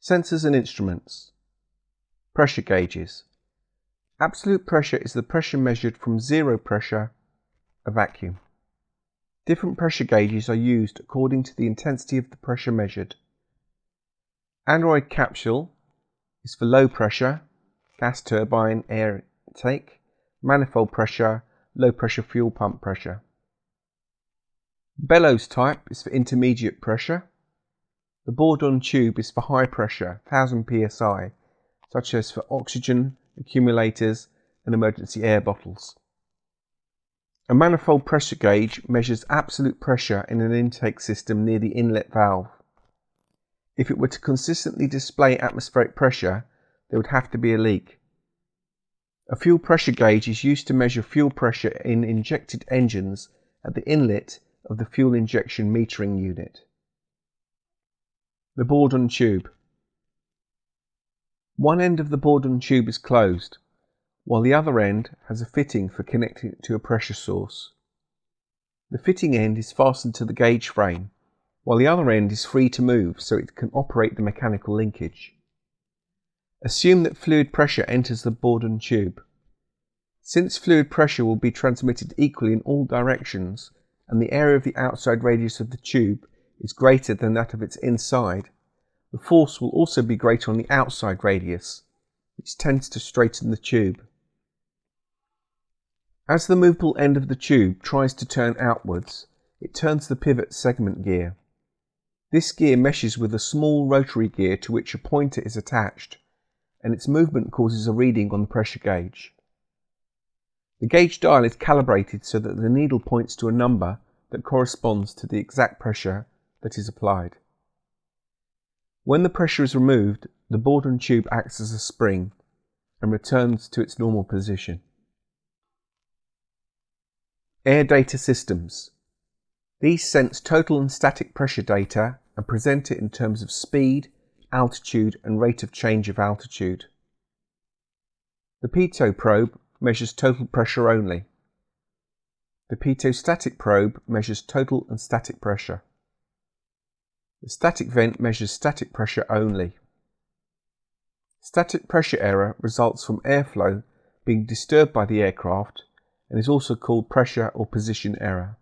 Sensors and instruments. Pressure gauges. Absolute pressure is the pressure measured from zero pressure, a vacuum. Different pressure gauges are used according to the intensity of the pressure measured. Aneroid capsule is for low pressure, gas turbine air intake, manifold pressure, low pressure fuel pump pressure. Bellows type is for intermediate pressure. The Bourdon tube is for high pressure, 1000 psi, such as for oxygen accumulators and emergency air bottles. A manifold pressure gauge measures absolute pressure in an intake system near the inlet valve. If it were to consistently display atmospheric pressure, there would have to be a leak. A fuel pressure gauge is used to measure fuel pressure in injected engines at the inlet of the fuel injection metering unit. The Bourdon tube. One end of the Bourdon tube is closed, while the other end has a fitting for connecting it to a pressure source. The fitting end is fastened to the gauge frame, while the other end is free to move so it can operate the mechanical linkage. Assume that fluid pressure enters the Bourdon tube. Since fluid pressure will be transmitted equally in all directions, and the area of the outside radius of the tube is greater than that of its inside, the force will also be greater on the outside radius, which tends to straighten the tube. As the movable end of the tube tries to turn outwards, it turns the pivot segment gear. This gear meshes with a small rotary gear to which a pointer is attached, and its movement causes a reading on the pressure gauge. The gauge dial is calibrated so that the needle points to a number that corresponds to the exact pressure that is applied. When the pressure is removed, the Bourdon tube acts as a spring and returns to its normal position. Air data systems. These sense total and static pressure data and present it in terms of speed, altitude and rate of change of altitude. The pitot probe measures total pressure only. The pitot-static probe measures total and static pressure. The static vent measures static pressure only. Static pressure error results from airflow being disturbed by the aircraft and is also called pressure or position error.